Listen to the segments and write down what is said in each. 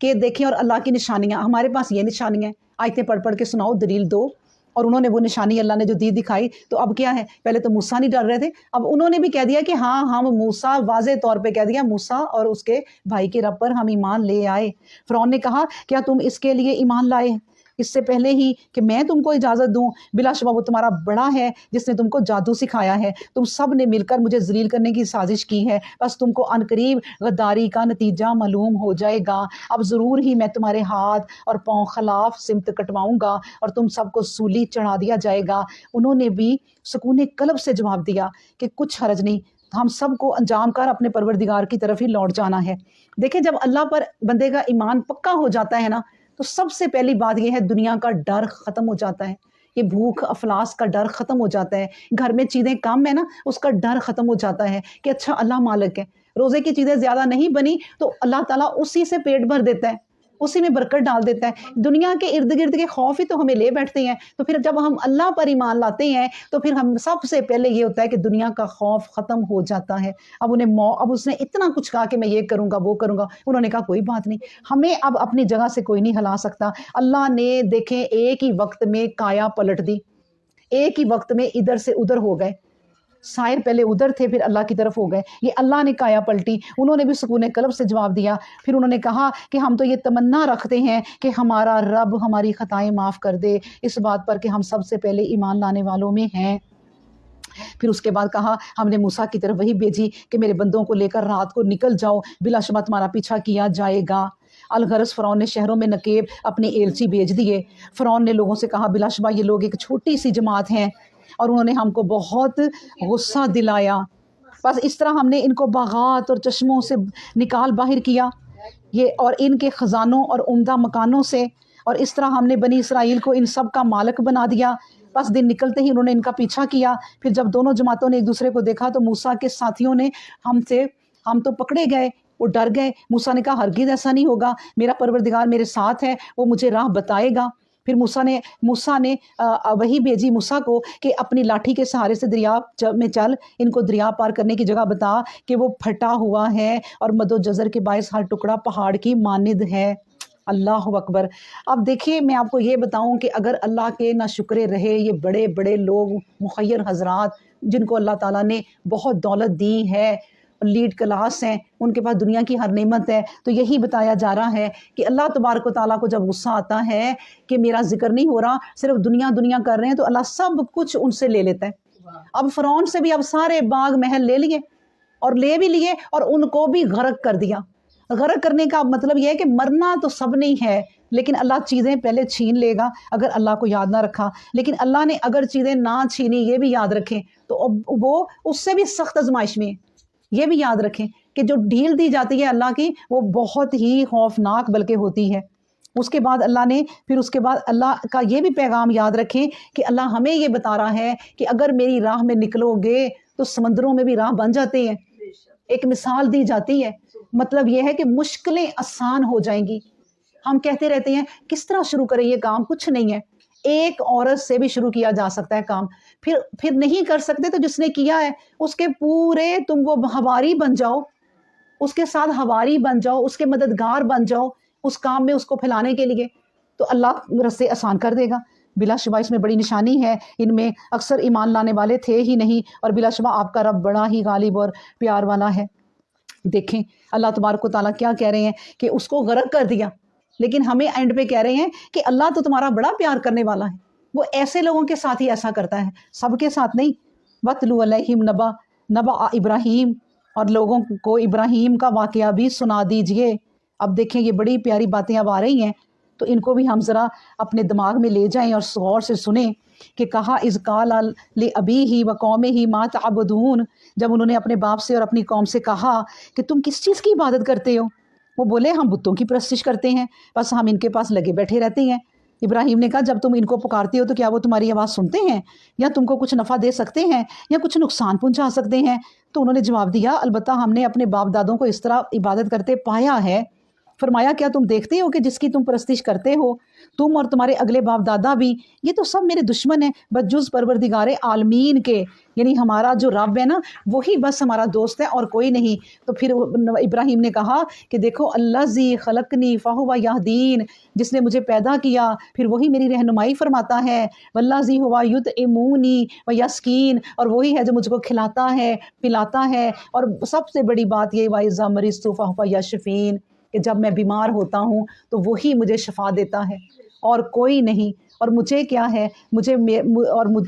کہ دیکھیں اور اللہ کی نشانیاں، ہمارے پاس یہ نشانیاں ہیں، آیتیں پڑھ پڑھ کے سناؤ، دلیل دو۔ اور انہوں نے وہ نشانی اللہ نے جو دی دکھائی، تو اب کیا ہے، پہلے تو موسیٰ نہیں ڈر رہے تھے، اب انہوں نے بھی کہہ دیا کہ ہاں ہم موسیٰ، واضح طور پہ کہہ دیا موسیٰ اور اس کے بھائی کے رب پر ہم ایمان لے آئے۔ فرعون نے کہا کیا تم اس کے لیے ایمان لائے اس سے پہلے ہی کہ میں تم کو اجازت دوں؟ بلا شبہ وہ تمہارا بڑا ہے جس نے تم کو جادو سکھایا ہے، تم سب نے مل کر مجھے ذلیل کرنے کی سازش کی ہے، بس تم کو عنقریب غداری کا نتیجہ معلوم ہو جائے گا، اب ضرور ہی میں تمہارے ہاتھ اور پاؤں خلاف سمت کٹواؤں گا اور تم سب کو سولی چڑھا دیا جائے گا۔ انہوں نے بھی سکون قلب سے جواب دیا کہ کچھ حرج نہیں، ہم سب کو انجام کر اپنے پروردگار کی طرف ہی لوٹ جانا ہے۔ دیکھیں جب اللہ پر بندے کا ایمان پکا ہو جاتا ہے نا، تو سب سے پہلی بات یہ ہے دنیا کا ڈر ختم ہو جاتا ہے، یہ بھوک افلاس کا ڈر ختم ہو جاتا ہے، گھر میں چیزیں کم ہے نا اس کا ڈر ختم ہو جاتا ہے کہ اچھا اللہ مالک ہے، روزے کی چیزیں زیادہ نہیں بنی تو اللہ تعالیٰ اسی سے پیٹ بھر دیتا ہے، اسی میں برکت ڈال دیتا ہے۔ دنیا کے ارد گرد کے خوف ہی تو ہمیں لے بیٹھتے ہیں، تو پھر جب ہم اللہ پر ایمان لاتے ہیں تو پھر ہم سب سے پہلے یہ ہوتا ہے کہ دنیا کا خوف ختم ہو جاتا ہے۔ اب اس نے اتنا کچھ کہا کہ میں یہ کروں گا وہ کروں گا، انہوں نے کہا کوئی بات نہیں، ہمیں اب اپنی جگہ سے کوئی نہیں ہلا سکتا۔ اللہ نے دیکھیں ایک ہی وقت میں کایا پلٹ دی، ایک ہی وقت میں ادھر سے ادھر ہو گئے، سائر پہلے ادھر تھے پھر اللہ کی طرف ہو گئے، یہ اللہ نے کایا پلٹی۔ انہوں نے بھی سکون قلب سے جواب دیا، پھر انہوں نے کہا کہ ہم تو یہ تمنا رکھتے ہیں کہ ہمارا رب ہماری خطائیں معاف کر دے، اس بات پر کہ ہم سب سے پہلے ایمان لانے والوں میں ہیں۔ پھر اس کے بعد کہا ہم نے موسیٰ کی طرف وہی بھیجی کہ میرے بندوں کو لے کر رات کو نکل جاؤ، بلا شبہ تمہارا پیچھا کیا جائے گا۔ الغرض فرعون نے شہروں میں نقیب اپنے ایلچی بھیج دیے۔ فرعون نے لوگوں سے کہا بلا شبہ یہ لوگ ایک چھوٹی سی جماعت ہیں اور انہوں نے ہم کو بہت غصہ دلایا، بس اس طرح ہم نے ان کو باغات اور چشموں سے نکال باہر کیا، یہ اور ان کے خزانوں اور عمدہ مکانوں سے، اور اس طرح ہم نے بنی اسرائیل کو ان سب کا مالک بنا دیا۔ بس دن نکلتے ہی انہوں نے ان کا پیچھا کیا، پھر جب دونوں جماعتوں نے ایک دوسرے کو دیکھا تو موسیٰ کے ساتھیوں نے ہم تو پکڑے گئے، وہ ڈر گئے۔ موسیٰ نے کہا ہرگز ایسا نہیں ہوگا، میرا پروردگار میرے ساتھ ہے، وہ مجھے راہ بتائے گا۔ پھر موسیٰ نے وہی بھیجی موسیٰ کو کہ اپنی لاٹھی کے سہارے سے دریا میں چل، ان کو دریا پار کرنے کی جگہ بتا کہ وہ پھٹا ہوا ہے اور مد و جزر کے باعث ہر ٹکڑا پہاڑ کی مانند ہے۔ اللہ اکبر۔ اب دیکھیے میں آپ کو یہ بتاؤں کہ اگر اللہ کے نہ شکرے رہے یہ بڑے بڑے لوگ مخیر حضرات جن کو اللہ تعالیٰ نے بہت دولت دی ہے، لیڈ کلاس ہیں، ان کے پاس دنیا کی ہر نعمت ہے، تو یہی بتایا جا رہا ہے کہ اللہ تبارک و تعالیٰ کو جب غصہ آتا ہے کہ میرا ذکر نہیں ہو رہا، صرف دنیا دنیا کر رہے ہیں، تو اللہ سب کچھ ان سے لے لیتا ہے۔ اب فرعون سے بھی اب سارے باغ محل لے لیے اور لے بھی لیے اور ان کو بھی غرق کر دیا۔ غرق کرنے کا مطلب یہ ہے کہ مرنا تو سب نہیں ہے، لیکن اللہ چیزیں پہلے چھین لے گا اگر اللہ کو یاد نہ رکھا، لیکن اللہ نے اگر چیزیں نہ چھینی یہ بھی یاد رکھیں تو اب وہ اس سے بھی سخت آزمائش میں ہے۔ یہ بھی یاد رکھیں کہ جو ڈھیل دی جاتی ہے اللہ کی وہ بہت ہی خوفناک بلکہ ہوتی ہے۔ اس کے بعد اللہ کا یہ بھی پیغام یاد رکھیں کہ اللہ ہمیں یہ بتا رہا ہے کہ اگر میری راہ میں نکلو گے تو سمندروں میں بھی راہ بن جاتے ہیں۔ ایک مثال دی جاتی ہے، مطلب یہ ہے کہ مشکلیں آسان ہو جائیں گی۔ ہم کہتے رہتے ہیں کس طرح شروع کریں یہ کام، کچھ نہیں ہے، ایک عورت سے بھی شروع کیا جا سکتا ہے کام، پھر نہیں کر سکتے تو جس نے کیا ہے اس کے پورے تم وہ ہواری بن جاؤ، اس کے ساتھ ہواری بن جاؤ، اس کے مددگار بن جاؤ اس کام میں اس کو پھیلانے کے لیے، تو اللہ رستے آسان کر دے گا۔ بلا شبہ اس میں بڑی نشانی ہے، ان میں اکثر ایمان لانے والے تھے ہی نہیں، اور بلا شبہ آپ کا رب بڑا ہی غالب اور پیار والا ہے۔ دیکھیں اللہ تبارک و تعالیٰ کیا کہہ رہے ہیں کہ اس کو غرق کر دیا، لیکن ہمیں اینڈ پہ کہہ رہے ہیں کہ اللہ تو تمہارا بڑا پیار کرنے والا ہے، وہ ایسے لوگوں کے ساتھ ہی ایسا کرتا ہے، سب کے ساتھ نہیں۔ وَاتْلُ عَلَيْهِمْ نَبَأَ ابراہیم، اور لوگوں کو ابراہیم کا واقعہ بھی سنا دیجئے۔ اب دیکھیں یہ بڑی پیاری باتیں اب آ رہی ہیں، تو ان کو بھی ہم ذرا اپنے دماغ میں لے جائیں اور غور سے سنیں کہ کہا اذ قال لأبیہ وقومہ ما تعبدون، جب انہوں نے اپنے باپ سے اور اپنی قوم سے کہا کہ تم کس چیز کی عبادت کرتے ہو، وہ بولے ہم بتوں کی پرستش کرتے ہیں، بس ہم ان کے پاس لگے بیٹھے رہتے ہیں۔ ابراہیم نے کہا جب تم ان کو پکارتے ہو تو کیا وہ تمہاری آواز سنتے ہیں یا تم کو کچھ نفع دے سکتے ہیں یا کچھ نقصان پہنچا سکتے ہیں؟ تو انہوں نے جواب دیا البتہ ہم نے اپنے باپ دادوں کو اس طرح عبادت کرتے پایا ہے فرمایا کیا تم دیکھتے ہو کہ جس کی تم پرستش کرتے ہو تم اور تمہارے اگلے باپ دادا بھی، یہ تو سب میرے دشمن ہیں بجز پروردگار عالمین کے، یعنی ہمارا جو رب ہے نا وہی بس ہمارا دوست ہے اور کوئی نہیں۔ تو پھر ابراہیم نے کہا کہ دیکھو الذی خلقنی فہو یہدین، جس نے مجھے پیدا کیا پھر وہی میری رہنمائی فرماتا ہے، والذی ہوا یطعمونی ویسقین، اور وہی ہے جو مجھ کو کھلاتا ہے پلاتا ہے، اور سب سے بڑی بات یہ وَإِذَا مَرِضْتُ فَهُوَ یشفین، کہ جب میں بیمار ہوتا ہوں تو وہی مجھے شفا دیتا ہے اور کوئی نہیں۔ اور مجھے کیا ہے،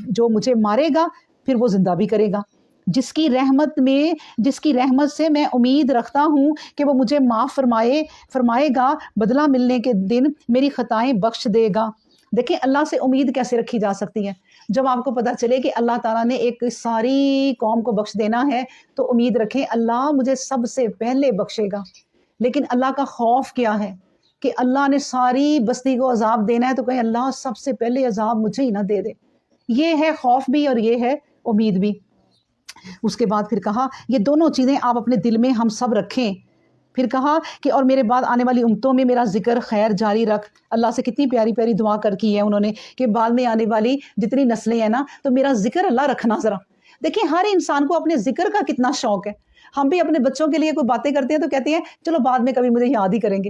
جو مجھے مارے گا پھر وہ زندہ بھی کرے گا، جس کی رحمت سے میں امید رکھتا ہوں کہ وہ مجھے معاف فرمائے گا، بدلہ ملنے کے دن میری خطائیں بخش دے گا۔ دیکھیں اللہ سے امید کیسے رکھی جا سکتی ہے؟ جب آپ کو پتہ چلے کہ اللہ تعالیٰ نے ایک ساری قوم کو بخش دینا ہے تو امید رکھیں اللہ مجھے سب سے پہلے بخشے گا۔ لیکن اللہ کا خوف کیا ہے کہ اللہ نے ساری بستی کو عذاب دینا ہے تو کہیں اللہ سب سے پہلے عذاب مجھے ہی نہ دے دے۔ یہ ہے خوف بھی اور یہ ہے امید بھی۔ اس کے بعد پھر کہا یہ دونوں چیزیں آپ اپنے دل میں ہم سب رکھیں۔ پھر کہا کہ اور میرے بعد آنے والی امتوں میں میرا ذکر خیر جاری رکھ۔ اللہ سے کتنی پیاری پیاری دعا کی ہے انہوں نے کہ بعد میں آنے والی جتنی نسلیں ہیں نا تو میرا ذکر اللہ رکھنا ذرا۔ دیکھیں ہر انسان کو اپنے ذکر کا کتنا شوق ہے۔ ہم بھی اپنے بچوں کے لیے کوئی باتیں کرتے ہیں تو کہتے ہیں چلو بعد میں کبھی مجھے یاد ہی کریں گے،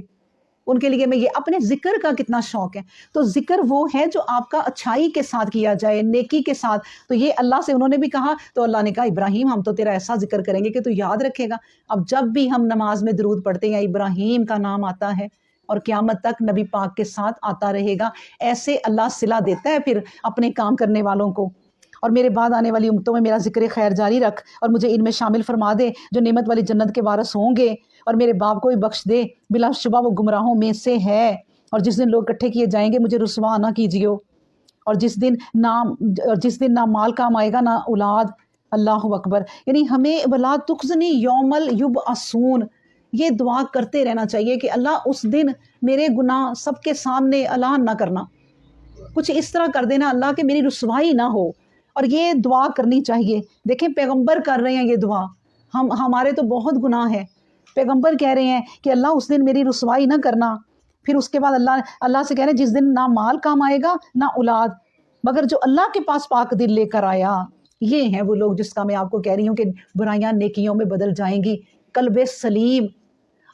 ان کے لیے میں یہ اپنے ذکر کا کتنا شوق ہے۔ تو ذکر وہ ہے جو آپ کا اچھائی کے ساتھ کیا جائے، نیکی کے ساتھ۔ تو یہ اللہ سے انہوں نے بھی کہا تو اللہ نے کہا ابراہیم ہم تو تیرا ایسا ذکر کریں گے کہ تو یاد رکھے گا۔ اب جب بھی ہم نماز میں درود پڑھتے ہیں ابراہیم کا نام آتا ہے اور قیامت تک نبی پاک کے ساتھ آتا رہے گا۔ ایسے اللہ صلہ دیتا ہے پھر اپنے کام کرنے والوں کو۔ اور میرے بعد آنے والی امتوں میں میرا ذکر خیر جاری رکھ اور مجھے ان میں شامل فرما دے جو نعمت والی جنت کے وارث ہوں گے، اور میرے باپ کو بھی بخش دے، بلا شبہ وہ گمراہوں میں سے ہے۔ اور جس دن لوگ اکٹھے کیے جائیں گے مجھے رسوا نہ کیجیو، اور جس دن نہ مال کام آئے گا نہ اولاد۔ اللہ اکبر، یعنی ہمیں ولا تخزنی یوم یبعثون، یہ دعا کرتے رہنا چاہیے کہ اللہ اس دن میرے گناہ سب کے سامنے اعلان نہ کرنا، کچھ اس طرح کر دینا اللہ کہ میری رسوائی نہ ہو۔ اور یہ دعا کرنی چاہیے۔ دیکھیں پیغمبر کر رہے ہیں یہ دعا، ہمارے تو بہت گناہ ہے، پیغمبر کہہ رہے ہیں کہ اللہ اس دن میری رسوائی نہ کرنا۔ پھر اس کے بعد اللہ سے کہہ رہے ہیں جس دن نہ مال کام آئے گا نہ اولاد، مگر جو اللہ کے پاس پاک دل لے کر آیا۔ یہ ہیں وہ لوگ جس کا میں آپ کو کہہ رہی ہوں کہ برائیاں نیکیوں میں بدل جائیں گی۔ قلب سلیم،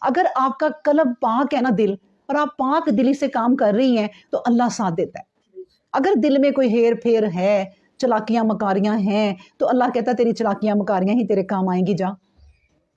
اگر آپ کا قلب پاک ہے نا دل، اور آپ پاک دلی سے کام کر رہی ہیں تو اللہ ساتھ دیتا ہے۔ اگر دل میں کوئی ہیر پھیر ہے، چلاکیاں مکاریاں ہیں، تو اللہ کہتا ہے تیری چلاکیاں مکاریاں ہی تیرے کام آئیں گی، جا،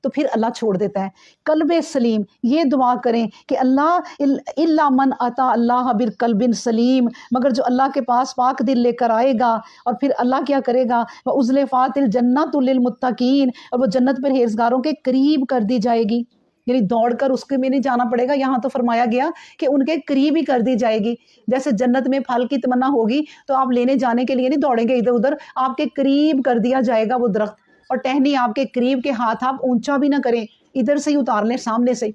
تو پھر اللہ چھوڑ دیتا ہے۔ قلب سلیم، یہ دعا کریں کہ اللہ الا من اتا اللہ بالقلب سلیم، مگر جو اللہ کے پاس پاک دل لے کر آئے گا، اور پھر اللہ کیا کرے گا، وَأُزْلِفَاتِ الْجَنَّةُ لِلْمُتَّقِينَ، اور وہ جنت پرہیزگاروں کے قریب کر دی جائے گی، یعنی دوڑ کر اس کے میں نہیں جانا پڑے گا، یہاں تو فرمایا گیا کہ ان کے قریب ہی کر دی جائے گی۔ جیسے جنت میں پھل کی تمنا ہوگی تو آپ لینے جانے کے لیے نہیں دوڑیں گے ادھر ادھر، آپ کے قریب کر دیا جائے گا وہ درخت، اور ٹہنی آپ کے قریب کے ہاتھ آپ اونچا بھی نہ کریں، ادھر سے ہی اتار لیں سامنے سے۔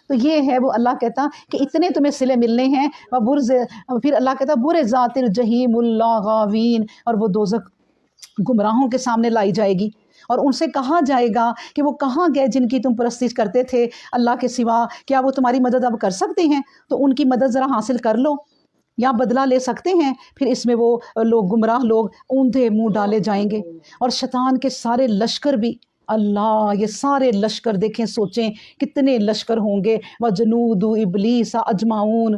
تو یہ ہے وہ اللہ کہتا کہ اتنے تمہیں صلے ملنے ہیں۔ پھر اللہ کہتا برزات الجحیم اللاغاوین، اور وہ دوزخ گمراہوں کے سامنے لائی جائے گی، اور ان سے کہا جائے گا کہ وہ کہاں گئے جن کی تم پرستش کرتے تھے اللہ کے سوا، کیا وہ تمہاری مدد اب کر سکتے ہیں؟ تو ان کی مدد ذرا حاصل کر لو یا بدلہ لے سکتے ہیں۔ پھر اس میں وہ لوگ گمراہ لوگ اوندھے منہ ڈالے جائیں گے، اور شیطان کے سارے لشکر بھی، اللہ یہ سارے لشکر دیکھیں، سوچیں کتنے لشکر ہوں گے، وَجُنُودُ إِبْلِيسَ أَجْمَعُونَ،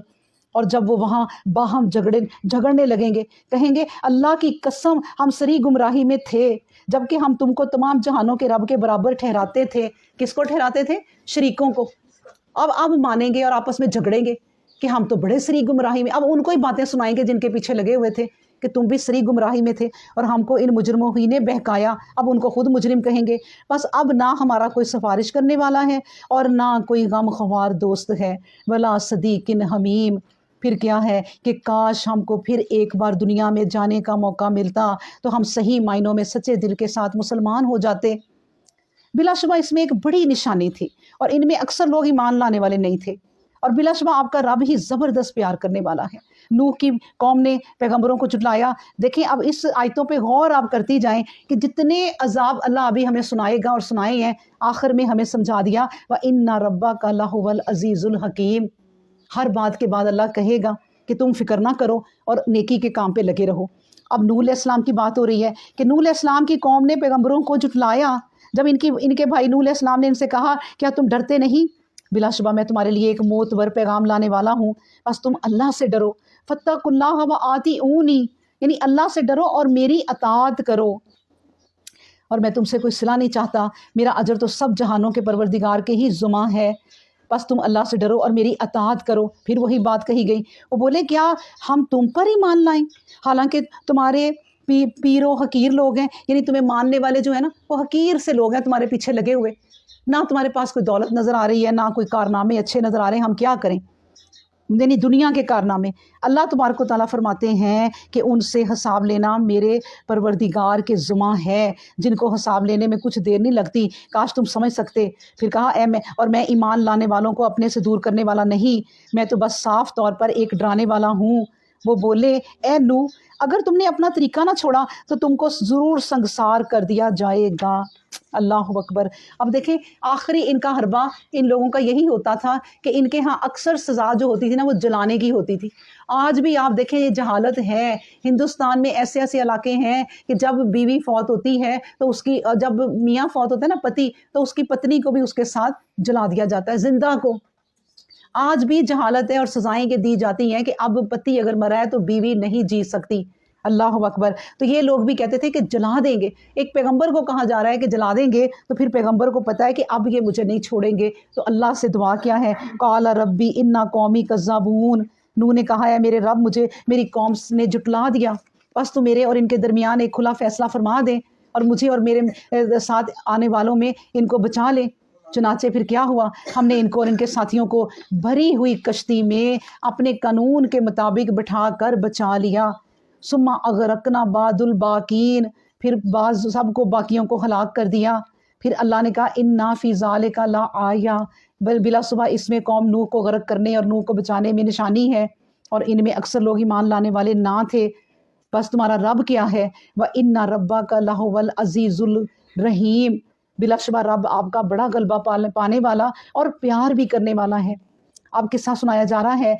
اور جب وہ وہاں باہم جھگڑنے لگیں گے، کہیں گے اللہ کی قسم ہم سری گمراہی میں تھے جبکہ ہم تم کو تمام جہانوں کے رب کے برابر ٹھہراتے تھے۔ کس کو ٹھہراتے تھے؟ شریکوں کو۔ اب مانیں گے اور آپس میں جھگڑیں گے کہ ہم تو بڑے سری گمراہی میں، اب ان کو ہی باتیں سنائیں گے جن کے پیچھے لگے ہوئے تھے کہ تم بھی سری گمراہی میں تھے اور ہم کو ان مجرموں ہی نے بہکایا۔ اب ان کو خود مجرم کہیں گے۔ بس اب نہ ہمارا کوئی سفارش کرنے والا ہے اور نہ کوئی غم خوار دوست ہے، ولا صدیق حمیم۔ پھر کیا ہے کہ کاش ہم کو پھر ایک بار دنیا میں جانے کا موقع ملتا تو ہم صحیح معنوں میں سچے دل کے ساتھ مسلمان ہو جاتے۔ بلا شبہ اس میں ایک بڑی نشانی تھی، اور ان میں اکثر لوگ ایمان لانے والے نہیں تھے۔ اور بلا شبہ آپ کا رب ہی زبردست پیار کرنے والا ہے۔ نوح کی قوم نے پیغمبروں کو جھٹلایا۔ دیکھیں اب اس آیتوں پہ غور آپ کرتی جائیں کہ جتنے عذاب اللہ ابھی ہمیں سنائے گا اور سنائے ہیں، آخر میں ہمیں سمجھا دیا وَإِنَّ رَبَّكَ لَهُوَ الْعَزِيزُ الْحَكِيمُ۔ ہر بات کے بعد اللہ کہے گا کہ تم فکر نہ کرو اور نیکی کے کام پہ لگے رہو۔ اب نوح علیہ السلام کی بات ہو رہی ہے کہ نوح علیہ السلام کی قوم نے پیغمبروں کو جھٹلایا۔ جب ان کے بھائی نوح علیہ السلام نے ان سے کہا کیا تم ڈرتے نہیں؟ بلا شبہ میں تمہارے لیے ایک معتبر پیغام لانے والا ہوں، بس تم اللہ سے ڈرو۔ فَاتَّقُوا اللَّهَ وَأَطِیعُونِی، یعنی اللہ سے ڈرو اور میری اطاعت کرو، اور میں تم سے کوئی صلہ نہیں چاہتا، میرا اجر تو سب جہانوں کے پروردگار کے ہی ذمہ ہے، بس تم اللہ سے ڈرو اور میری اطاعت کرو۔ پھر وہی بات کہی گئی، وہ بولے کیا ہم تم پر ہی مان لائیں، حالانکہ تمہارے پیر و حقیر لوگ ہیں، یعنی تمہیں ماننے والے جو ہیں نا وہ حقیر سے لوگ ہیں تمہارے پیچھے لگے ہوئے، نہ تمہارے پاس کوئی دولت نظر آ رہی ہے، نہ کوئی کارنامے اچھے نظر آ رہے ہیں، ہم کیا کریں، یعنی دنیا کے کارنامے۔ اللہ تبارک و تعالیٰ فرماتے ہیں کہ ان سے حساب لینا میرے پروردگار کے ذمہ ہے، جن کو حساب لینے میں کچھ دیر نہیں لگتی، کاش تم سمجھ سکتے۔ پھر کہا اور میں ایمان لانے والوں کو اپنے سے دور کرنے والا نہیں، میں تو بس صاف طور پر ایک ڈرانے والا ہوں۔ وہ بولے اے نوح اگر تم نے اپنا طریقہ نہ چھوڑا تو تم کو ضرور سنگسار کر دیا جائے گا۔ اللہ اکبر۔ اب دیکھیں آخری ان کا حربہ ان لوگوں کا یہی ہوتا تھا کہ ان کے ہاں اکثر سزا جو ہوتی تھی نا وہ جلانے کی ہوتی تھی۔ آج بھی آپ دیکھیں یہ جہالت ہے، ہندوستان میں ایسے ایسے علاقے ہیں کہ جب بیوی فوت ہوتی ہے تو اس کی، جب میاں فوت ہوتا ہے نا پتی، تو اس کی پتنی کو بھی اس کے ساتھ جلا دیا جاتا ہے، زندہ کو۔ آج بھی جہالت ہے اور سزائیں یہ دی جاتی ہیں کہ اب پتی اگر مرا ہے تو بیوی نہیں جی سکتی۔ اللہ اکبر۔ تو یہ لوگ بھی کہتے تھے کہ جلا دیں گے، ایک پیغمبر کو کہا جا رہا ہے کہ جلا دیں گے، تو پھر پیغمبر کو پتا ہے کہ اب یہ مجھے نہیں چھوڑیں گے، تو اللہ سے دعا کیا ہے، قال ربی انا قومی کذابون۔ نوح نے کہا ہے میرے رب مجھے میری قوم نے جھٹلا دیا، بس تو میرے اور ان کے درمیان ایک کھلا فیصلہ فرما دیں اور مجھے اور میرے ساتھ آنے والوں میں ان کو بچا لیں۔ چنانچہ پھر کیا ہوا، ہم نے ان کو اور ان کے ساتھیوں کو بھری ہوئی کشتی میں اپنے قانون کے مطابق بٹھا کر بچا لیا۔ ثم اغرقنا بعد الباقین، پھر بعض سب کو باقیوں کو ہلاک کر دیا۔ پھر اللہ نے کہا انا فی ذالک لآیہ، بلا صبح اس میں قوم نوح کو غرق کرنے اور نوح کو بچانے میں نشانی ہے، اور ان میں اکثر لوگ ایمان لانے والے نہ تھے۔ بس تمہارا رب کیا ہے، وَإِنَّ رَبَّكَ لَهُوَ الْعَزِيزُ الرَّحِيمُ، بلا شبہ رب آپ کا بڑا غلبہ پانے والا اور پیار بھی کرنے والا ہے۔ اب قصہ سنایا جا رہا ہے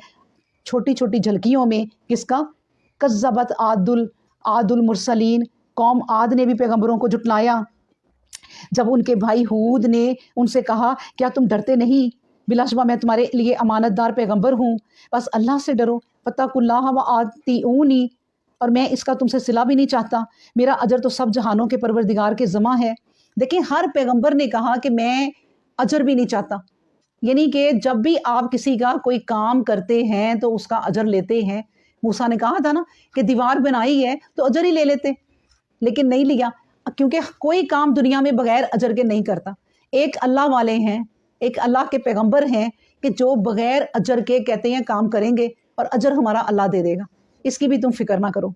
چھوٹی چھوٹی جھلکیوں میں، کس کا؟ کذبت عاد المرسلین، قوم عاد نے بھی پیغمبروں کو جھٹلایا۔ جب ان کے بھائی ہود نے ان سے کہا کیا تم ڈرتے نہیں، بلا شبہ میں تمہارے لیے امانت دار پیغمبر ہوں، بس اللہ سے ڈرو، فاتقوا اللہ وأطیعونی، اور میں اس کا تم سے صلہ بھی نہیں چاہتا، میرا اجر تو سب جہانوں کے پروردگار کے ذمہ ہے۔ دیکھیں ہر پیغمبر نے کہا کہ میں اجر بھی نہیں چاہتا، یعنی کہ جب بھی آپ کسی کا کوئی کام کرتے ہیں تو اس کا اجر لیتے ہیں۔ موسیٰ نے کہا تھا نا کہ دیوار بنائی ہے تو اجر ہی لے لیتے، لیکن نہیں لیا، کیونکہ کوئی کام دنیا میں بغیر اجر کے نہیں کرتا۔ ایک اللہ والے ہیں، ایک اللہ کے پیغمبر ہیں کہ جو بغیر اجر کے کہتے ہیں کام کریں گے اور اجر ہمارا اللہ دے دے گا، اس کی بھی تم فکر نہ کرو۔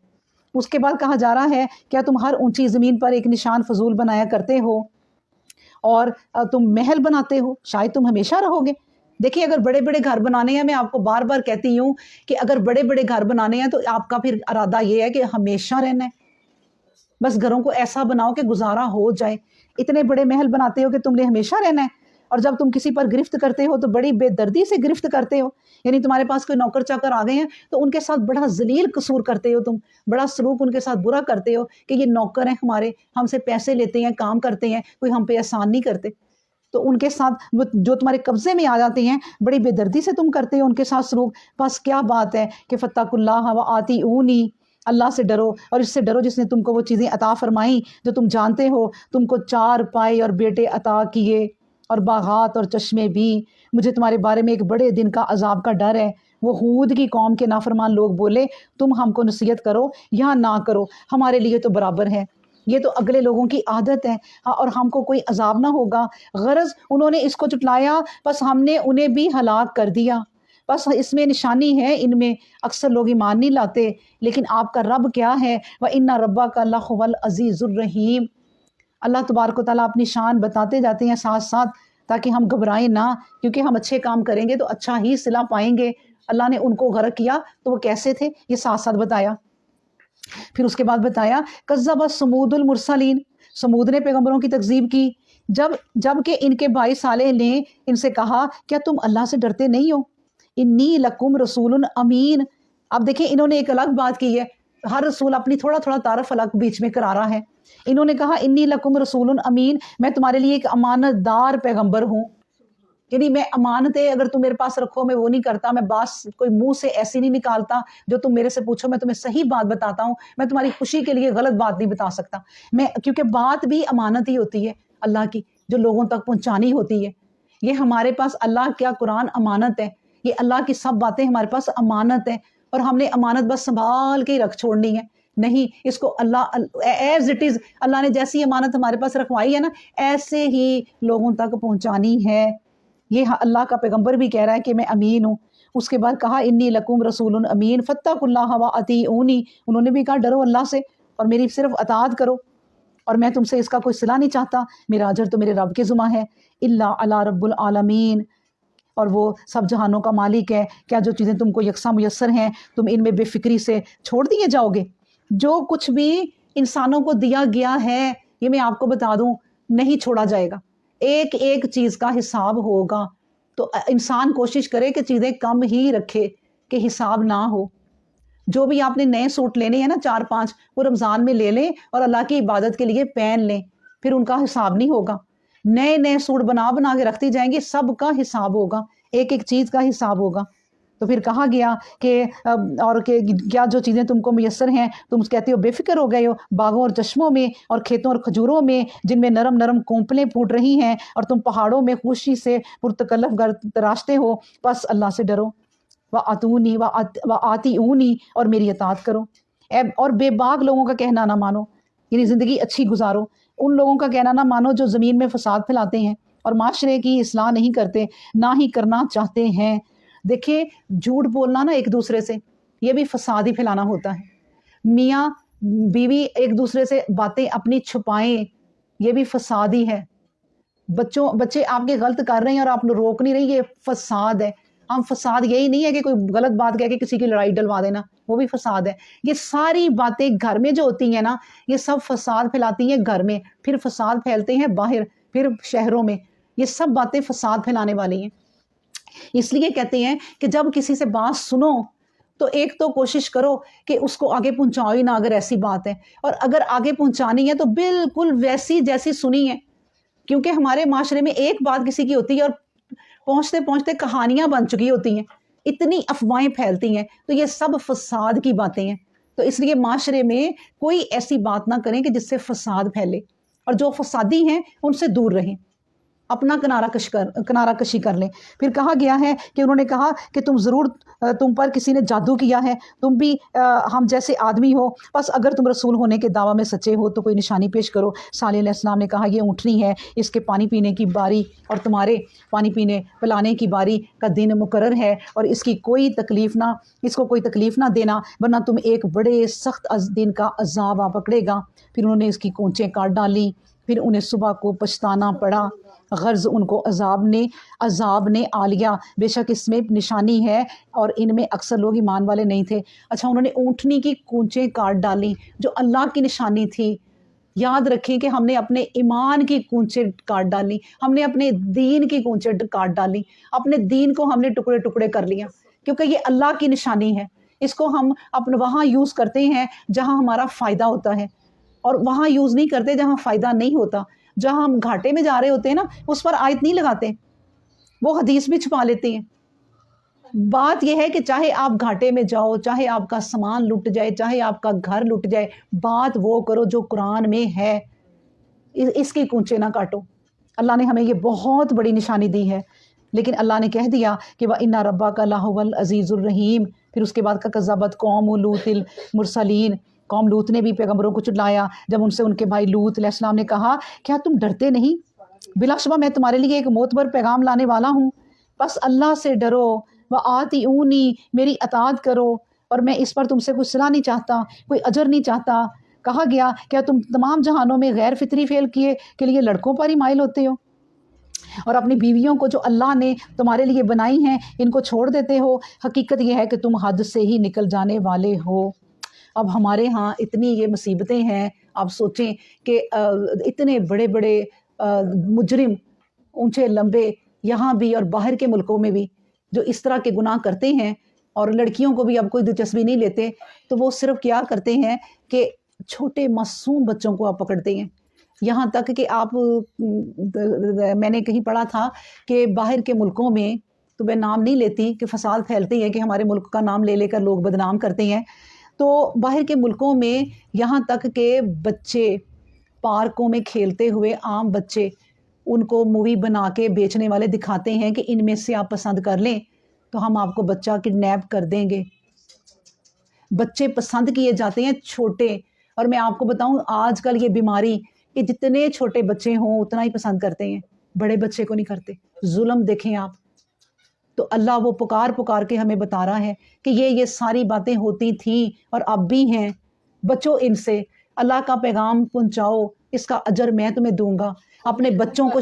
اس کے بعد کہا جا رہا ہے کیا تم ہر اونچی زمین پر ایک نشان فضول بنایا کرتے ہو اور تم محل بناتے ہو، شاید تم ہمیشہ رہو گے۔ دیکھیں اگر بڑے بڑے گھر بنانے ہیں، میں آپ کو بار بار کہتی ہوں کہ اگر بڑے بڑے گھر بنانے ہیں تو آپ کا پھر ارادہ یہ ہے کہ ہمیشہ رہنا ہے، بس گھروں کو ایسا بناؤ کہ گزارا ہو جائے۔ اتنے بڑے محل بناتے ہو کہ تم نے ہمیشہ رہنا ہے، اور جب تم کسی پر گرفت کرتے ہو تو بڑی بے دردی سے گرفت کرتے ہو، یعنی تمہارے پاس کوئی نوکر چاکر آ گئے ہیں تو ان کے ساتھ بڑا ذلیل قصور کرتے ہو، تم بڑا سلوک ان کے ساتھ برا کرتے ہو کہ یہ نوکر ہیں ہمارے، ہم سے پیسے لیتے ہیں، کام کرتے ہیں، کوئی ہم پہ احسان نہیں کرتے، تو ان کے ساتھ جو تمہارے قبضے میں آ جاتے ہیں بڑی بے دردی سے تم کرتے ہو ان کے ساتھ سلوک۔ بس کیا بات ہے کہ فاتقوا اللہ وأطیعونی، اللہ سے ڈرو اور اس سے ڈرو جس نے تم کو وہ چیزیں عطا فرمائیں جو تم جانتے ہو، تم کو 4 پائے اور بیٹے عطا کیے اور باغات اور چشمے بھی۔ مجھے تمہارے بارے میں ایک بڑے دن کا عذاب کا ڈر ہے۔ وہ ہود کی قوم کے نافرمان لوگ بولے تم ہم کو نصیحت کرو یا نہ کرو، ہمارے لیے تو برابر ہے، یہ تو اگلے لوگوں کی عادت ہے، اور ہم کو کوئی عذاب نہ ہوگا، غرض انہوں نے اس کو جھٹلایا، بس ہم نے انہیں بھی ہلاک کر دیا۔ بس اس میں نشانی ہے، ان میں اکثر لوگ ایمان نہیں لاتے، لیکن آپ کا رب کیا ہے، وَإِنَّ رَبَّكَ لَهُوَ الْعَزِيزُ الرَّحِيمُ۔ اللہ تبارک و تعالیٰ اپنی شان بتاتے جاتے ہیں، ساتھ ساتھ تاکہ ہم گھبرائیں نہ، کیونکہ ہم اچھے کام کریں گے تو اچھا ہی صلہ پائیں گے۔ اللہ نے ان کو غرق کیا تو وہ کیسے تھے یہ ساتھ ساتھ بتایا۔ پھر اس کے بعد بتایا کذب سمود المرسلین، سمود نے پیغمبروں کی تکذیب کی، جب کہ ان کے بھائی صالح نے ان سے کہا کیا تم اللہ سے ڈرتے نہیں ہو؟ انی لکم رسول امین۔ اب دیکھیں انہوں نے ایک الگ بات کی ہے، ہر رسول اپنی تھوڑا تھوڑا تعارف الگ بیچ میں کرا رہا ہے۔ انہوں نے کہا انی لکم رسول امین، میں تمہارے لیے ایک امانت دار پیغمبر ہوں، یعنی میں امانتیں اگر تم میرے پاس رکھو میں وہ نہیں کرتا، میں بات کوئی منہ سے ایسی نہیں نکالتا جو تم میرے سے پوچھو میں تمہیں صحیح بات بتاتا ہوں، میں تمہاری خوشی کے لیے غلط بات نہیں بتا سکتا میں، کیونکہ بات بھی امانت ہی ہوتی ہے اللہ کی جو لوگوں تک پہنچانی ہوتی ہے۔ یہ ہمارے پاس اللہ کیا قرآن امانت ہے، یہ اللہ کی سب باتیں ہمارے پاس امانت ہے، اور ہم نے امانت بس سنبھال کے ہی رکھ چھوڑنی ہے، نہیں اس کو اللہ ایز اٹ از اللہ نے جیسی امانت ہمارے پاس رکھوائی ہے نا ایسے ہی لوگوں تک پہنچانی ہے۔ یہ اللہ کا پیغمبر بھی کہہ رہا ہے کہ میں امین ہوں۔ اس کے بعد کہا انی لکم رسول امین فاتقوا اللہ واطیعونی، انہوں نے بھی کہا ڈرو اللہ سے اور میری صرف اطاعت کرو، اور میں تم سے اس کا کوئی صلہ نہیں چاہتا، میرا اجر تو میرے رب کے ذمہ ہے۔ الا علی رب العالمین، اور وہ سب جہانوں کا مالک ہے، کیا جو چیزیں تم کو یکساں میسر ہیں تم ان میں بے فکری سے چھوڑ دیے جاؤ گے؟ جو کچھ بھی انسانوں کو دیا گیا ہے یہ میں آپ کو بتا دوں نہیں چھوڑا جائے گا، ایک ایک چیز کا حساب ہوگا، تو انسان کوشش کرے کہ چیزیں کم ہی رکھے کہ حساب نہ ہو۔ جو بھی آپ نے نئے سوٹ لینے ہیں نا 4-5 وہ رمضان میں لے لیں اور اللہ کی عبادت کے لیے پہن لیں، پھر ان کا حساب نہیں ہوگا۔ نئے نئے سوٹ بنا بنا کے رکھتی جائیں گے، سب کا حساب ہوگا، ایک ایک چیز کا حساب ہوگا۔ تو پھر کہا گیا کہ اور کہ کیا جو چیزیں تم کو میسر ہیں تم کہتے ہو بے فکر ہو گئے ہو باغوں اور چشموں میں اور کھیتوں اور کھجوروں میں جن میں نرم نرم کونپلیں پھوٹ رہی ہیں، اور تم پہاڑوں میں خوشی سے پرتکلف گھر تراشتے ہو، بس اللہ سے ڈرو، وَأَطِیعُونِی وَأَطِیعُونِی، اور میری اطاعت کرو، اور بے باک لوگوں کا کہنا نہ مانو، یعنی زندگی اچھی گزارو، ان لوگوں کا کہنا نہ مانو جو زمین میں فساد پھیلاتے ہیں اور معاشرے کی اصلاح نہیں کرتے، نہ ہی کرنا چاہتے ہیں۔ دیکھیں جھوٹ بولنا نا ایک دوسرے سے یہ بھی فساد ہی پھیلانا ہوتا ہے، میاں بیوی ایک دوسرے سے باتیں اپنی چھپائیں یہ بھی فساد ہی ہے، بچے آپ کے غلط کر رہے ہیں اور آپ روک نہیں رہی یہ فساد ہے۔ ہم فساد یہی نہیں ہے کہ کوئی غلط بات کہہ کے کسی کی لڑائی ڈلوا دینا، وہ بھی فساد ہے۔ یہ ساری باتیں گھر میں جو ہوتی ہیں نا یہ سب فساد پھیلاتی ہیں گھر میں، پھر فساد پھیلتے ہیں باہر، پھر شہروں میں، یہ سب باتیں فساد پھیلانے والی ہیں۔ اس لیے کہتے ہیں کہ جب کسی سے بات سنو تو ایک تو کوشش کرو کہ اس کو آگے پہنچاؤ ہی نہ اگر ایسی بات ہے، اور اگر آگے پہنچانی ہے تو بالکل ویسی جیسی سنی ہے، کیونکہ ہمارے معاشرے میں ایک بات کسی کی ہوتی ہے اور پہنچتے پہنچتے کہانیاں بن چکی ہوتی ہیں، اتنی افواہیں پھیلتی ہیں، تو یہ سب فساد کی باتیں ہیں۔ تو اس لیے معاشرے میں کوئی ایسی بات نہ کریں کہ جس سے فساد پھیلے، اور جو فسادی ہیں ان سے دور رہیں، اپنا کنارہ کشی کر لیں۔ پھر کہا گیا ہے کہ انہوں نے کہا کہ تم پر کسی نے جادو کیا ہے، تم بھی ہم جیسے آدمی ہو، بس اگر تم رسول ہونے کے دعویٰ میں سچے ہو تو کوئی نشانی پیش کرو۔ صالح علیہ السلام نے کہا یہ اونٹنی ہے، اس کے پانی پینے کی باری اور تمہارے پانی پلانے کی باری کا دن مقرر ہے، اور اس کو کوئی تکلیف نہ دینا ورنہ تم ایک بڑے سخت دن کا عذاب آ پکڑے گا۔ پھر انہوں نے اس کی کونچیں کاٹ ڈالی، پھر انہیں صبح کو پچھتانا پڑا، غرض ان کو عذاب نے آ لیا، بے شک اس میں نشانی ہے اور ان میں اکثر لوگ ایمان والے نہیں تھے۔ اچھا انہوں نے اونٹنی کی کونچیں کاٹ ڈالی جو اللہ کی نشانی تھی۔ یاد رکھیں کہ ہم نے اپنے ایمان کی کونچیں کاٹ ڈالی، ہم نے اپنے دین کی کونچیں کاٹ ڈالی، اپنے دین کو ہم نے ٹکڑے ٹکڑے کر لیا، کیونکہ یہ اللہ کی نشانی ہے۔ اس کو ہم وہاں یوز کرتے ہیں جہاں ہمارا فائدہ ہوتا ہے، اور وہاں یوز نہیں کرتے جہاں فائدہ نہیں ہوتا۔ جہاں ہم گھاٹے میں جا رہے ہوتے ہیں نا اس پر آیت نہیں لگاتے، وہ حدیث بھی چھپا لیتے ہیں۔ بات یہ ہے کہ چاہے آپ گھاٹے میں جاؤ، چاہے آپ کا سامان لٹ جائے، چاہے آپ کا گھر لٹ جائے، بات وہ کرو جو قرآن میں ہے، اس کی کونچے نہ کاٹو۔ اللہ نے ہمیں یہ بہت بڑی نشانی دی ہے، لیکن اللہ نے کہہ دیا کہ وَإِنَّ رَبَّكَ لَهُوَ الْعَزِيزُ الرَّحِيمُ۔ پھر اس کے بعد کذبت قوم لوط المرسلین، قوم لوط نے بھی پیغمبروں کو جھٹلایا جب ان سے ان کے بھائی لوط علیہ السلام نے کہا کیا تم ڈرتے نہیں؟ بلا شبہ میں تمہارے لیے ایک معتبر پیغام لانے والا ہوں، بس اللہ سے ڈرو، وَآتِعُونِی، میری اطاعت کرو، اور میں اس پر تم سے کوئی صلہ نہیں چاہتا، کوئی اجر نہیں چاہتا۔ کہا گیا کیا تم تمام جہانوں میں غیر فطری فعل کے لیے لڑکوں پر ہی مائل ہوتے ہو؟ اور اپنی بیویوں کو جو اللہ نے تمہارے لیے بنائی ہیں ان کو چھوڑ دیتے ہو، حقیقت یہ ہے کہ تم حد سے ہی نکل جانے والے ہو۔ اب ہمارے ہاں اتنی یہ مصیبتیں ہیں، آپ سوچیں کہ اتنے بڑے بڑے مجرم، اونچے لمبے، یہاں بھی اور باہر کے ملکوں میں بھی جو اس طرح کے گناہ کرتے ہیں، اور لڑکیوں کو بھی اب کوئی دلچسپی نہیں لیتے، تو وہ صرف کیا کرتے ہیں کہ چھوٹے معصوم بچوں کو آپ پکڑتے ہیں، یہاں تک کہ آپ میں نے کہیں پڑھا تھا کہ باہر کے ملکوں میں، تو میں نام نہیں لیتی کہ فساد پھیلتے ہیں کہ ہمارے ملک کا نام لے لے کر لوگ بدنام کرتے ہیں، تو باہر کے ملکوں میں یہاں تک کہ بچے پارکوں میں کھیلتے ہوئے، عام بچے، ان کو مووی بنا کے بیچنے والے دکھاتے ہیں کہ ان میں سے آپ پسند کر لیں تو ہم آپ کو بچہ کڈنیپ کر دیں گے۔ بچے پسند کیے جاتے ہیں چھوٹے، اور میں آپ کو بتاؤں آج کل یہ بیماری کہ جتنے چھوٹے بچے ہوں اتنا ہی پسند کرتے ہیں، بڑے بچے کو نہیں کرتے۔ ظلم دیکھیں آپ، تو اللہ وہ پکار پکار کے ہمیں بتا رہا ہے کہ یہ ساری باتیں ہوتی تھیں اور اب بھی ہیں، بچو ان سے، اللہ کا پیغام پہنچاؤ، اس کا اجر میں تمہیں دوں گا۔ اپنے بچوں کو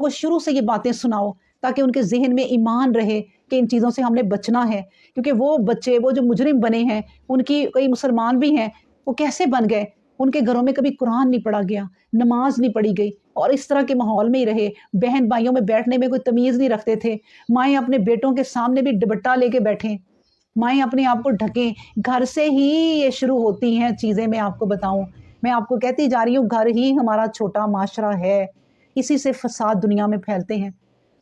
شروع سے یہ باتیں سناؤ تاکہ ان کے ذہن میں ایمان رہے کہ ان چیزوں سے ہم نے بچنا ہے، کیونکہ وہ بچے، وہ جو مجرم بنے ہیں، ان کی کئی مسلمان بھی ہیں، وہ کیسے بن گئے؟ ان کے گھروں میں کبھی قرآن نہیں پڑھا گیا، نماز نہیں پڑھی گئی، اور اس طرح کے ماحول میں ہی رہے، بہن بھائیوں میں بیٹھنے میں کوئی تمیز نہیں رکھتے تھے، مائیں اپنے بیٹوں کے سامنے بھی دوپٹہ لے کے بیٹھیں، مائیں اپنے آپ کو ڈھکیں، گھر سے ہی یہ شروع ہوتی ہیں چیزیں۔ میں آپ کو بتاؤں، میں آپ کو کہتی جا رہی ہوں، گھر ہی ہمارا چھوٹا معاشرہ ہے، اسی سے فساد دنیا میں پھیلتے ہیں،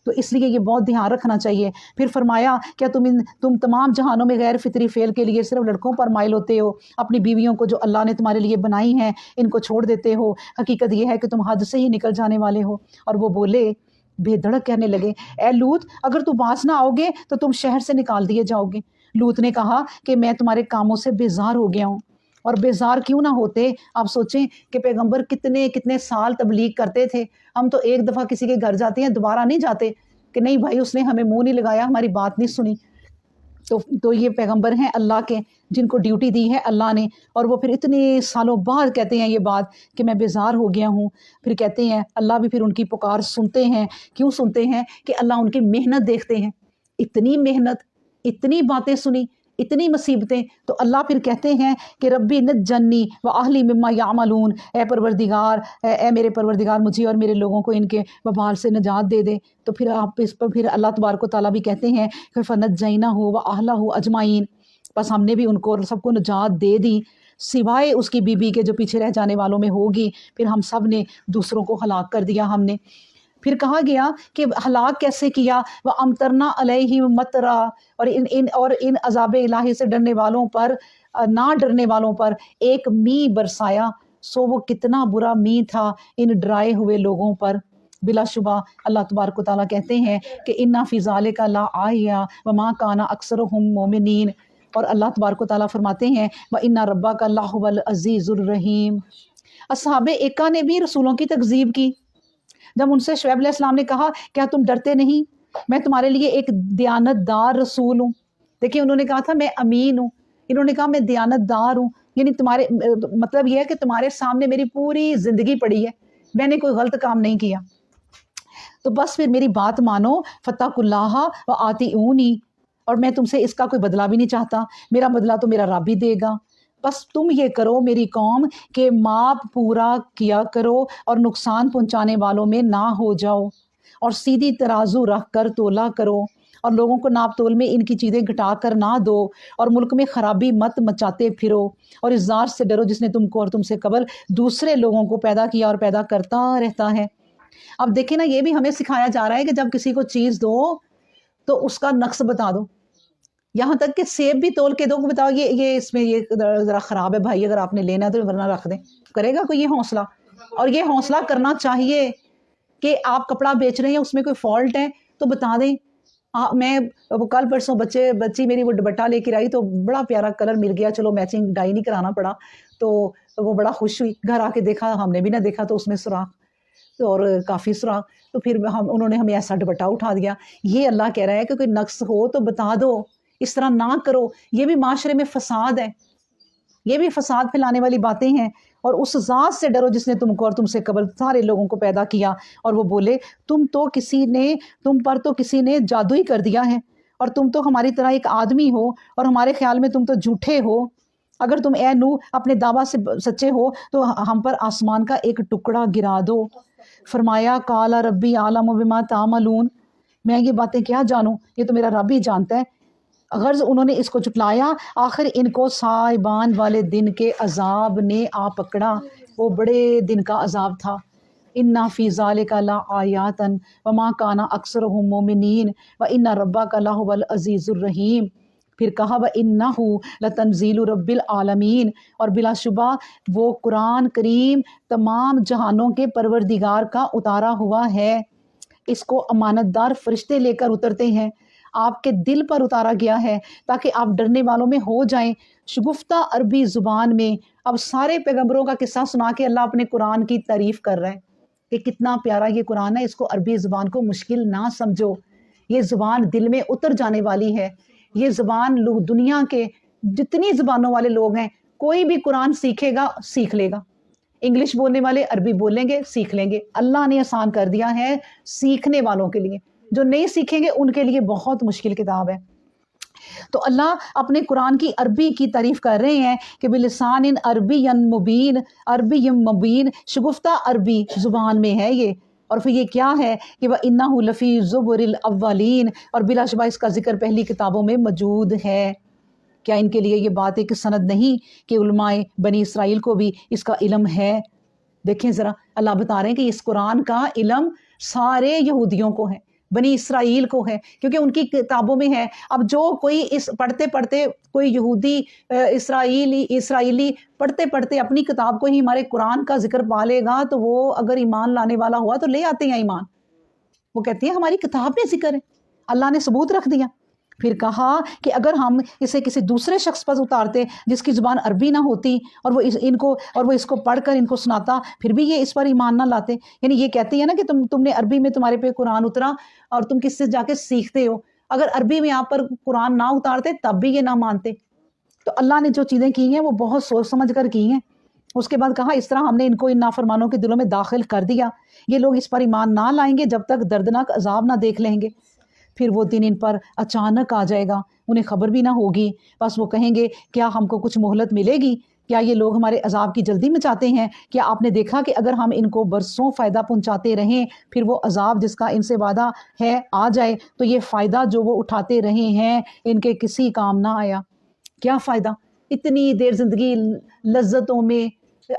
تو اس لیے یہ بہت دھیان رکھنا چاہیے۔ پھر فرمایا کیا تم تمام جہانوں میں غیر فطری فعل کے لیے صرف لڑکوں پر مائل ہوتے ہو، اپنی بیویوں کو جو اللہ نے تمہارے لیے بنائی ہیں ان کو چھوڑ دیتے ہو، حقیقت یہ ہے کہ تم حد سے ہی نکل جانے والے ہو۔ اور وہ بولے، بے دھڑک کہنے لگے، اے لوط، اگر تو باز نہ آؤ گے تو تم شہر سے نکال دیے جاؤ گے۔ لوط نے کہا کہ میں تمہارے کاموں سے بیزار ہو گیا ہوں۔ اور بیزار کیوں نہ ہوتے؟ آپ سوچیں کہ پیغمبر کتنے کتنے سال تبلیغ کرتے تھے، ہم تو ایک دفعہ کسی کے گھر جاتے ہیں دوبارہ نہیں جاتے کہ نہیں بھائی اس نے ہمیں منہ نہیں لگایا، ہماری بات نہیں سنی۔ تو یہ پیغمبر ہیں اللہ کے، جن کو ڈیوٹی دی ہے اللہ نے، اور وہ پھر اتنے سالوں بعد کہتے ہیں یہ بات کہ میں بیزار ہو گیا ہوں۔ پھر کہتے ہیں اللہ بھی پھر ان کی پکار سنتے ہیں۔ کیوں سنتے ہیں؟ کہ اللہ ان کی محنت دیکھتے ہیں، اتنی محنت، اتنی باتیں سنی، اتنی مصیبتیں، تو اللہ پھر کہتے ہیں کہ ربی نجنی و اہلی مما یعملون، اے پروردگار، اے میرے پروردگار، مجھے اور میرے لوگوں کو ان کے وبال سے نجات دے دے۔ تو پھر آپ اس پر پھر اللہ تبارک و تعالیٰ بھی کہتے ہیں کہ فنجیناہ و اہلہ اجمعین، بس ہم نے بھی ان کو اور سب کو نجات دے دی، سوائے اس کی بیوی کے جو پیچھے رہ جانے والوں میں ہوگی، پھر ہم سب نے دوسروں کو ہلاک کر دیا ہم نے۔ پھر کہا گیا کہ ہلاک کیسے کیا، وَأَمْطَرْنَا عَلَيْهِمْ مَطْرًا، اور ان عذاب الہی سے ڈرنے والوں پر، نہ ڈرنے والوں پر ایک می برسایا، سو وہ کتنا برا می تھا ان ڈرائے ہوئے لوگوں پر۔ بلا شبہ اللہ تبارک و تعالیٰ کہتے ہیں کہ اِنَّ فِي ذَلِكَ لَآیَةً وَمَا كَانَ أَكْثَرُهُم مُؤْمِنِينَ، اور اللہ تبارک و تعالیٰ فرماتے ہیں وَإِنَّ رَبَّكَ لَهُوَ الْعَزِيزُ الرَّحِيمُ۔ اصحاب ایکا نے بھی رسولوں کی تکذیب کی، جب ان سے شعیب علیہ السلام نے کہا کیا تم ڈرتے نہیں، میں تمہارے لیے ایک دیانت دار رسول ہوں۔ دیکھیں انہوں نے کہا تھا میں امین ہوں، انہوں نے کہا میں دیانت دار ہوں، یعنی تمہارے مطلب یہ ہے کہ تمہارے سامنے میری پوری زندگی پڑی ہے، میں نے کوئی غلط کام نہیں کیا، تو بس پھر میری بات مانو، فاتقوا اللہ وآطیعونی، اور میں تم سے اس کا کوئی بدلہ بھی نہیں چاہتا، میرا بدلہ تو میرا رب ہی دے گا، بس تم یہ کرو میری قوم کہ ماپ پورا کیا کرو اور نقصان پہنچانے والوں میں نہ ہو جاؤ، اور سیدھی ترازو رکھ کر تولا کرو، اور لوگوں کو ناپ تول میں ان کی چیزیں گھٹا کر نہ دو، اور ملک میں خرابی مت مچاتے پھرو، اور اس ذات سے ڈرو جس نے تم کو اور تم سے قبل دوسرے لوگوں کو پیدا کیا اور پیدا کرتا رہتا ہے۔ اب دیکھیں نا، یہ بھی ہمیں سکھایا جا رہا ہے کہ جب کسی کو چیز دو تو اس کا نقص بتا دو، یہاں تک کہ سیب بھی تول کے دو، بتاؤ یہ اس میں یہ ذرا خراب ہے بھائی، اگر آپ نے لینا ہے تو ورنہ رکھ دیں، کرے گا کوئی یہ حوصلہ؟ اور یہ حوصلہ کرنا چاہیے کہ آپ کپڑا بیچ رہے ہیں اس میں کوئی فالٹ ہے تو بتا دیں۔ میں وہ کل پرسوں بچی میری وہ دوپٹہ لے کے آئی تو بڑا پیارا کلر مل گیا، چلو میچنگ ڈائی نہیں کرانا پڑا، تو وہ بڑا خوش ہوئی، گھر آ کے دیکھا ہم نے بھی نہ دیکھا تو اس میں سوراخ، اور کافی سوراخ، تو پھر انہوں نے ہمیں ایسا دوپٹہ اٹھا دیا۔ یہ اللہ کہہ رہا ہے کہ کوئی نقص ہو تو بتا دو، اس طرح نہ کرو، یہ بھی معاشرے میں فساد ہے، یہ بھی فساد پھیلانے والی باتیں ہیں۔ اور اس ذات سے ڈرو جس نے تم کو اور تم سے قبل سارے لوگوں کو پیدا کیا. اور وہ بولے تم پر تو کسی نے جادو ہی کر دیا ہے، اور تم تو ہماری طرح ایک آدمی ہو، اور ہمارے خیال میں تم تو جھوٹے ہو. اگر تم اے نوح اپنے دعویٰ سے سچے ہو تو ہم پر آسمان کا ایک ٹکڑا گرا دو. فرمایا قال ربی اعلم بما تعملون، میں یہ باتیں کیا جانوں، یہ تو میرا رب ہی جانتا ہے. غرض انہوں نے اس کو جھٹلایا، آخر ان کو سائبان والے دن کے عذاب نے آ پکڑا. وہ بڑے دن کا عذاب تھا. اِنَّ فِي ذَلِكَ لَآيَاتًا وَمَا كَانَ أَكْثَرُهُم مُؤْمِنِينَ وَإِنَّ رَبَّكَ لَهُوَ الْعَزِيزُ الرَّحِيمُ. پھر کہا وَإِنَّهُ لَتَنزِيلُ رَبِّ الْعَالَمِينَ، اور بلا شبہ وہ قرآن کریم تمام جہانوں کے پروردگار کا اتارا ہوا ہے. اس کو امانت دار فرشتے لے کر اترتے ہیں، آپ کے دل پر اتارا گیا ہے تاکہ آپ ڈرنے والوں میں ہو جائیں. شگفتہ عربی زبان میں اب سارے پیغمبروں کا قصہ سنا کے اللہ اپنے قرآن کی تعریف کر رہا ہے کہ کتنا پیارا یہ قرآن ہے. اس کو عربی زبان کو مشکل نہ سمجھو، یہ زبان دل میں اتر جانے والی ہے. یہ زبان دنیا کے جتنی زبانوں والے لوگ ہیں، کوئی بھی قرآن سیکھے گا سیکھ لے گا. انگلش بولنے والے عربی بولیں گے سیکھ لیں گے. اللہ نے آسان کر دیا ہے سیکھنے والوں کے لیے، جو نہیں سیکھیں گے ان کے لیے بہت مشکل کتاب ہے. تو اللہ اپنے قرآن کی عربی کی تعریف کر رہے ہیں کہ بلسان عربی مبین، شگفتہ عربی زبان میں ہے یہ. اور پھر یہ کیا ہے کہ وَإِنَّهُ لَفِي زُبُرِ الْأَوَّلِينَ، اور بلا شبہ اس کا ذکر پہلی کتابوں میں موجود ہے. کیا ان کے لیے یہ بات ایک سند نہیں کہ علماء بنی اسرائیل کو بھی اس کا علم ہے؟ دیکھیں ذرا، اللہ بتا رہے ہیں کہ اس قرآن کا علم سارے یہودیوں کو ہے، بنی اسرائیل کو ہے، کیونکہ ان کی کتابوں میں ہے. اب جو کوئی اس پڑھتے پڑھتے کوئی یہودی اسرائیلی پڑھتے پڑھتے اپنی کتاب کو ہی ہمارے قرآن کا ذکر پا لے گا تو وہ اگر ایمان لانے والا ہوا تو لے آتے ہیں ایمان. وہ کہتے ہیں ہماری کتاب میں ذکر ہے، اللہ نے ثبوت رکھ دیا. پھر کہا کہ اگر ہم اسے کسی دوسرے شخص پر اتارتے جس کی زبان عربی نہ ہوتی اور وہ اس کو پڑھ کر ان کو سناتا، پھر بھی یہ اس پر ایمان نہ لاتے. یعنی یہ کہتی ہے نا کہ تم نے عربی میں تمہارے پہ قرآن اترا اور تم کس سے جا کے سیکھتے ہو. اگر عربی میں آپ پر قرآن نہ اتارتے تب بھی یہ نہ مانتے. تو اللہ نے جو چیزیں کی ہیں وہ بہت سوچ سمجھ کر کی ہیں. اس کے بعد کہا اس طرح ہم نے ان کو ان نافرمانوں کے دلوں میں داخل کر دیا، یہ لوگ اس پر ایمان نہ لائیں گے جب تک دردناک عذاب نہ دیکھ لیں گے. پھر وہ دن ان پر اچانک آ جائے گا، انہیں خبر بھی نہ ہوگی. بس وہ کہیں گے کیا ہم کو کچھ مہلت ملے گی؟ کیا یہ لوگ ہمارے عذاب کی جلدی میں چاہتے ہیں؟ کیا آپ نے دیکھا کہ اگر ہم ان کو برسوں فائدہ پہنچاتے رہیں پھر وہ عذاب جس کا ان سے وعدہ ہے آ جائے تو یہ فائدہ جو وہ اٹھاتے رہے ہیں ان کے کسی کام نہ آیا. کیا فائدہ اتنی دیر زندگی لذتوں میں،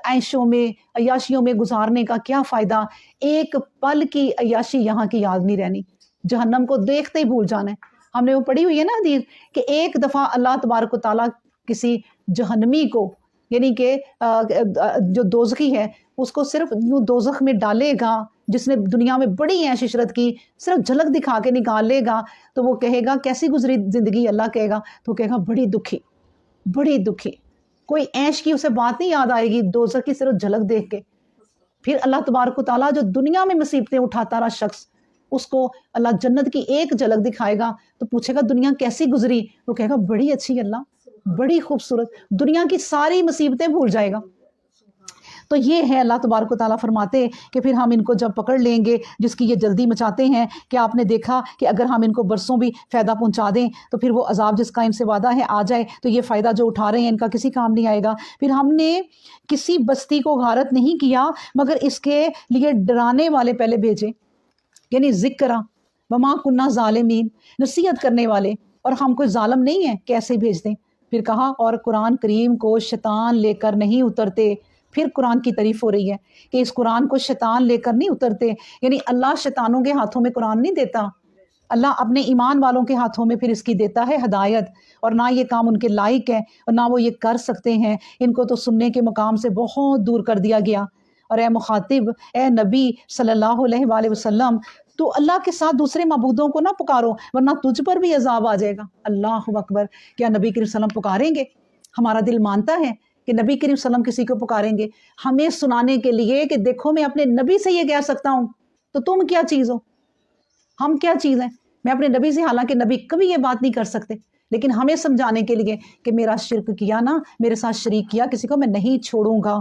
عیشوں میں، عیاشیوں میں گزارنے کا؟ کیا فائدہ؟ ایک پل کی عیاشی یہاں کی یاد نہیں رہنی، جہنم کو دیکھتے ہی بھول جانا ہے. ہم نے وہ پڑھی ہوئی ہے نا حدیث کہ ایک دفعہ اللہ تبارک و تعالیٰ کسی جہنمی کو، یعنی کہ جو دوزخی ہے اس کو صرف دوزخ میں ڈالے گا جس نے دنیا میں بڑی عیش عشرت کی، صرف جھلک دکھا کے نکال لے گا تو وہ کہے گا کیسی گزری زندگی؟ اللہ کہے گا تو کہے گا بڑی دکھی، بڑی دکھی. کوئی عیش کی اسے بات نہیں یاد آئے گی دوزخ کی صرف جھلک دیکھ کے. پھر اللہ تبارک و تعالیٰ جو دنیا میں مصیبتیں اٹھاتا رہا شخص، اس کو اللہ جنت کی ایک جھلک دکھائے گا تو پوچھے گا دنیا کیسی گزری؟ وہ کہے گا بڑی اچھی اللہ، بڑی خوبصورت. دنیا کی ساری مصیبتیں بھول جائے گا. تو یہ ہے اللہ تبارک و تعالیٰ فرماتے کہ پھر ہم ان کو جب پکڑ لیں گے جس کی یہ جلدی مچاتے ہیں، کہ آپ نے دیکھا کہ اگر ہم ان کو برسوں بھی فائدہ پہنچا دیں تو پھر وہ عذاب جس کا ان سے وعدہ ہے آ جائے تو یہ فائدہ جو اٹھا رہے ہیں ان کا کسی کام نہیں آئے گا. پھر ہم نے کسی بستی کو غارت نہیں کیا مگر اس کے لیے ڈرانے والے پہلے بھیجے، یعنی ذکرہ وما کننا ظالمین، نصیحت کرنے والے. اور ہم کوئی ظالم نہیں ہیں کیسے بھیج دیں. پھر کہا اور قرآن کریم کو شیطان لے کر نہیں اترتے. پھر قرآن کی تعریف ہو رہی ہے کہ اس قرآن کو شیطان لے کر نہیں اترتے، یعنی اللہ شیطانوں کے ہاتھوں میں قرآن نہیں دیتا، اللہ اپنے ایمان والوں کے ہاتھوں میں پھر اس کی دیتا ہے ہدایت. اور نہ یہ کام ان کے لائق ہے اور نہ وہ یہ کر سکتے ہیں. ان کو تو سننے کے مقام سے بہت دور کر دیا گیا. اور اے مخاطب، اے نبی صلی اللہ علیہ وآلہ وسلم، تو اللہ کے ساتھ دوسرے معبودوں کو نہ پکارو ورنہ تجھ پر بھی عذاب آ جائے گا. اللہ اکبر. کیا نبی کریم صلی اللہ علیہ وسلم پکاریں گے؟ ہمارا دل مانتا ہے کہ نبی کریم صلی اللہ علیہ وسلم کسی کو پکاریں گے ہمیں سنانے کے لیے کہ دیکھو میں اپنے نبی سے یہ کہہ سکتا ہوں تو تم کیا چیز ہو، ہم کیا چیز ہیں. میں اپنے نبی سے، حالانکہ نبی کبھی یہ بات نہیں کر سکتے، لیکن ہمیں سمجھانے کے لیے کہ میرا شرک کیا نا، میرے ساتھ شریک کیا، کسی کو میں نہیں چھوڑوں گا.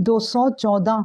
214।